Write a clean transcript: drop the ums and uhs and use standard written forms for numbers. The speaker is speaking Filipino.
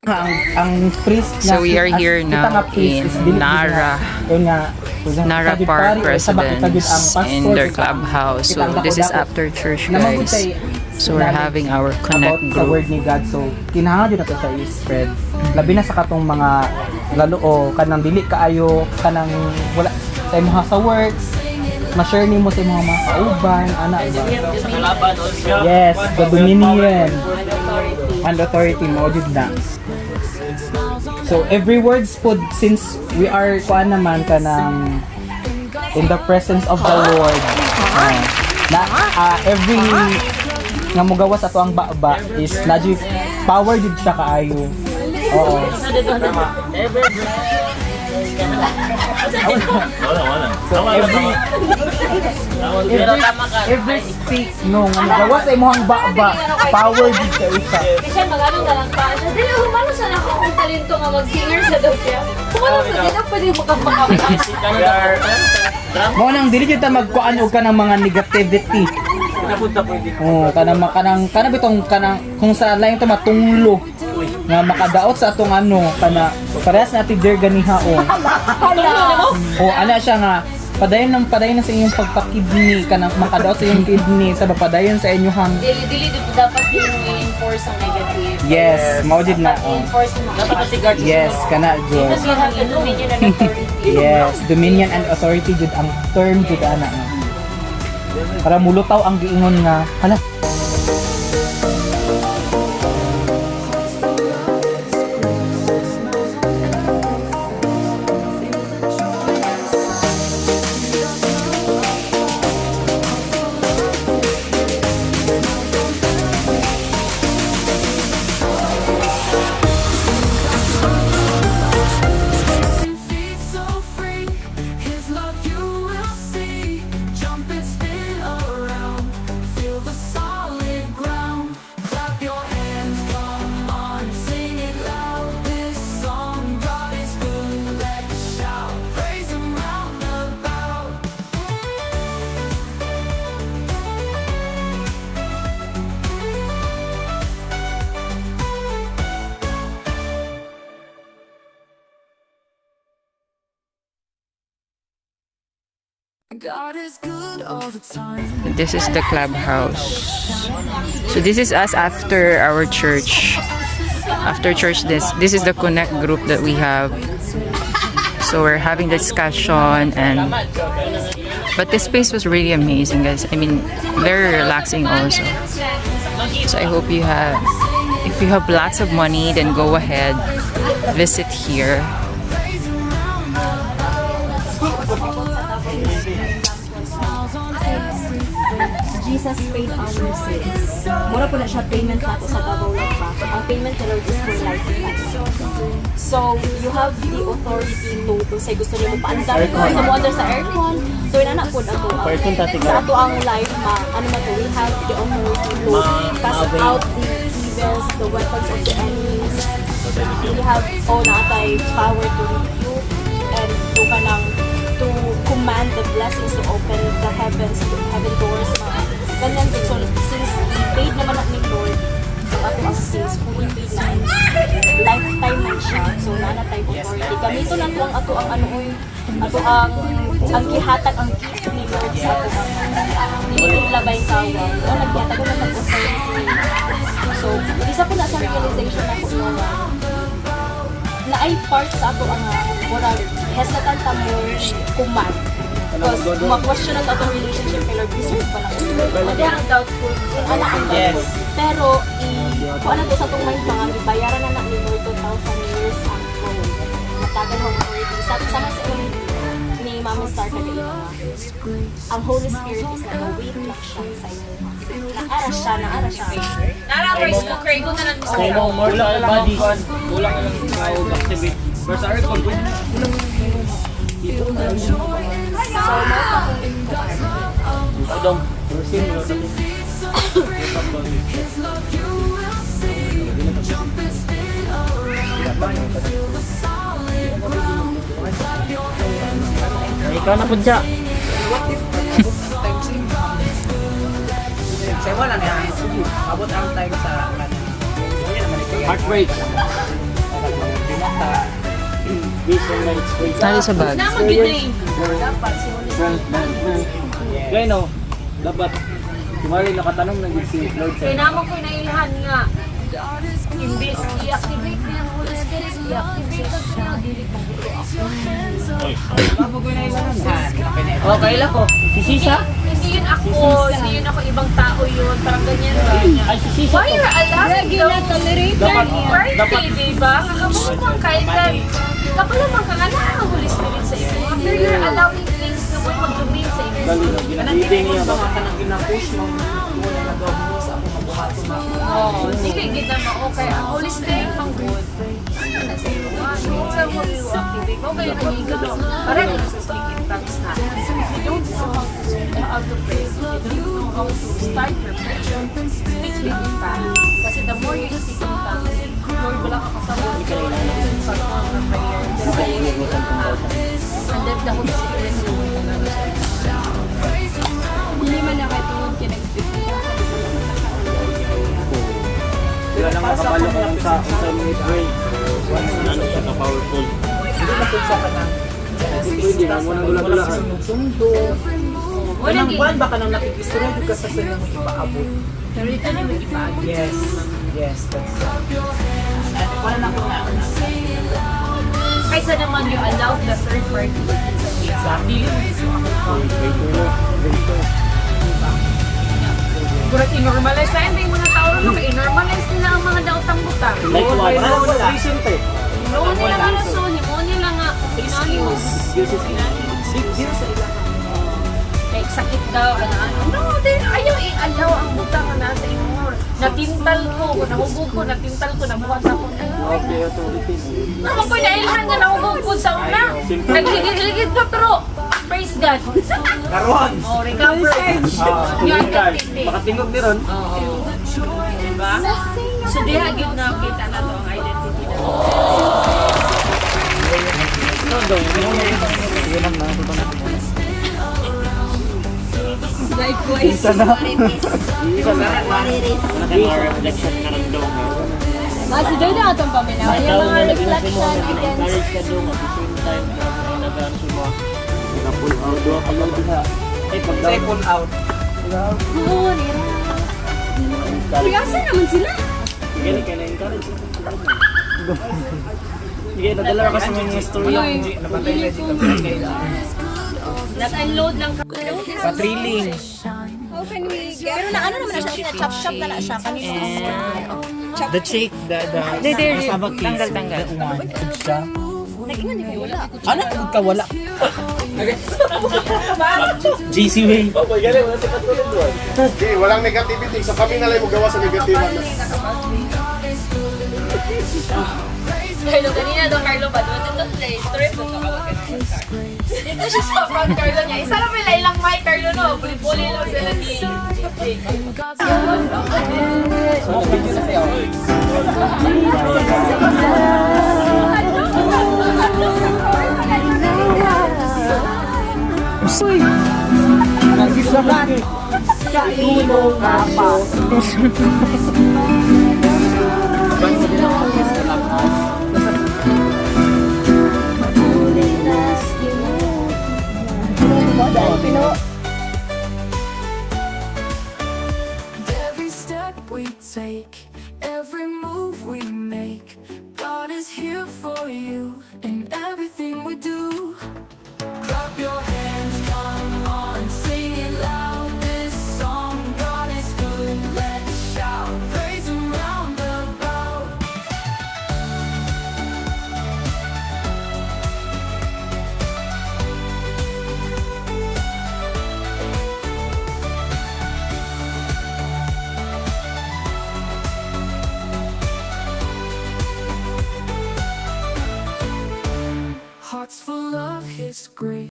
ang priest So we are here now in Nara Park residence in their clubhouse. So this is after church, guys. So we're having our connect about sa word group. ni God. So kinahanglan yun nato sa i-spread. Labi na sa katong mga lalo o kanang dili kaayo kanang wala sa imong sa works. Ma-share nimo sa imong mga kauban, ana ba? Yes, the dominion and authority mo jud na. So every words put since we are kuan naman kanang in the presence of the Lord. Every nga mogawas ato ang baba is naji power jud siya kaayo. Oo. So every speak no nga mogawas sa imong baba power jud siya isa. Kasi magano na lang pa. Dili humano sa nako ang talento nga mag-singer sa Dopia. Humano sa dili pwede makapakawit. Mo nang dili jud ta magkuan og kanang mga negativity. Oh, kanang bitong kanang kung sa lain to matunglo nga makadaot sa atong ano kana parehas natin der ganiha o. O ana siya nga padayon na sa inyong pagpakidney kanang makadaot sa inyong kidney sa padayon sa inyong Dili dito dapat i-enforce ang negative. yes mao jud na Enforce mo dapat sigard. yes kana jud Kasi have the dominion and authority. yes dominion and authority jud ang term jud ana nga para mulutaw ang giingon nga hala. God is good all the time. This is the clubhouse. So this is us after our church. After church, this is the connect group that we have. So we're having discussion but this space was really amazing, guys. I mean, very relaxing also. So I hope if you have lots of money, then go ahead, visit here. Jesus paid our sins. Mura po na siya payment nato sa babaw lang pa. Ang payment ni Lord is for life and life. So, you have the authority to say gusto niyo mo paandar ko sa water sa aircon. So, inana po ako. Sa ato ang life ano man to, we have the authority to cast out the evils, the weapons of the enemies. We have natay power to rebuke and to command the blessings to open the heaven doors. Ganyan din. So, since paid naman ni Lord, so ato ang sins, fully paid na. Lifetime man siya. So, nanatay authority. Gamito na ito ang ato ang ang gihatag, ang gift ni Lord sa ato ang labay kawa. O, naghihatag na authority. So, isa po na sa realization na po na ay part sa ato ang hesitant na mo command. Because ma-question ang atong relationship kay Lord, deserve pa lang. Hindi ang doubtful. Ang doubtful. Pero, kung ano to sa itong mind mga, bayaran na ni Lord 2,000 years ang throne. Matagal mo authority. Sama sa ni Mama Star kagayon nga, ang Holy Spirit is nag-wait lang siya sa inyo. Nang-ara siya. Nara-verse mo, Craig, kung nalang sa iyo. Kulang na lang activate. Pero sa aircon, ikaw na po siya. Say wala na abot ang time sa Heartbreak. Tali sa bag. Naman yun eh. Dapat si Holy Spirit. Kaya no, dapat kumali nakatanong na si Lord Kaya sa naman ko inailhan nga. Imbes i-activate niya ang Holy Spirit, i-activate ang siya. Dili pang buto ako. Okay lang ko. Si Sisa? Hindi yun ako, hindi yun ako ibang tao yun. Parang ganyan ba? Ay, si Sisa. Why you're allowing Dapat, birthday, diba? Kakabukang kailan. Kapalamang ka nga na ang Holy Spirit sa iyo. After you're allowing things na mo mag-remain sa iyo. dali na ginabidi niya. Oo, dili gid na okay. Ang Holy Spirit pang good. Sa mo you activate. Okay, nagigalo. Para kung sa speaking tongues na. You don't know how to pray. You don't know how to start your prayer. Speak in tongues. Kasi the more you speak in tongues, more wala ka kasama. Sa mga prayer. And then the Holy Spirit will hindi man nakatulog kinag-speak. Sila lang makabalo ko sa minute break. Ano siya ka-powerful. Hindi na sa ka na. Pwede na mo nang gula-gula. Sundo. Kanang buwan ba ka nang nakikistorya ka sa sila mo ipaabot? Pero ito na may ipaagod. Yes. Yes, that's right. Wala na ko na. Kaysa naman you allow the third party. Exactly. Kurang i-normalize na hindi mga tao naman i-normalize nila ang mga daotang buta. Like what? Wala. Recent eh. Noon nila nga rason, mo nila nga inanimos. Big deal sa ilang. Like sakit daw, ano. No, then ayaw i-allow ang buta nga nasa imo. Natintal ko, nahubog ko, natintal ko, nabuhat ako. Okay, authority. Naman ko nailhan nga nahubog ko sa una. Nagligid-ligid ko, pero praise God. Karon. Oh, recover. Yan, kapiti. Makatingog ni Ron. Diba? So, diha gid na kita na to ang identity na to. Likewise. Isa na. Reflection na rin daw. Si Joy na itong paminaw. Yung mga reflection against. Encourage ka daw at the same time. Nag-asuma. Naka-pull out. Doon ka lang din ha. Ay, pag-down. Say pull out. Oo, nira. Piyasa naman sila. Sige, ka na-encourage. Sige, nadala ka sa mga story. Napatay na dito. Nag-unload lang ka. Patriling. Pero na ano naman na siya, chop-chop na na siya kanina. The chick, the Tanggal. siya. Nag-ingan di kayo wala. Ano? Ka wala. JC Way. Okay, walang negativity. So kami na lang magawa sa negatiban. Carlo, kanina daw Carlo ba? Doon play. Story po ito kawag ka naman Carlo. Dito siya sa front Carlo niya. Isa lang pala ilang mic Carlo no. Puli-puli lang sila ni So, video na sa'yo. Uy! Nagsisabat! Sa ilong apa! Every step we take, every move we make, God is here for you in everything we do. Clap your hands, come on, sing it loud. This song, God is good. Let's shout, praise Him round about. Hearts full of His grace.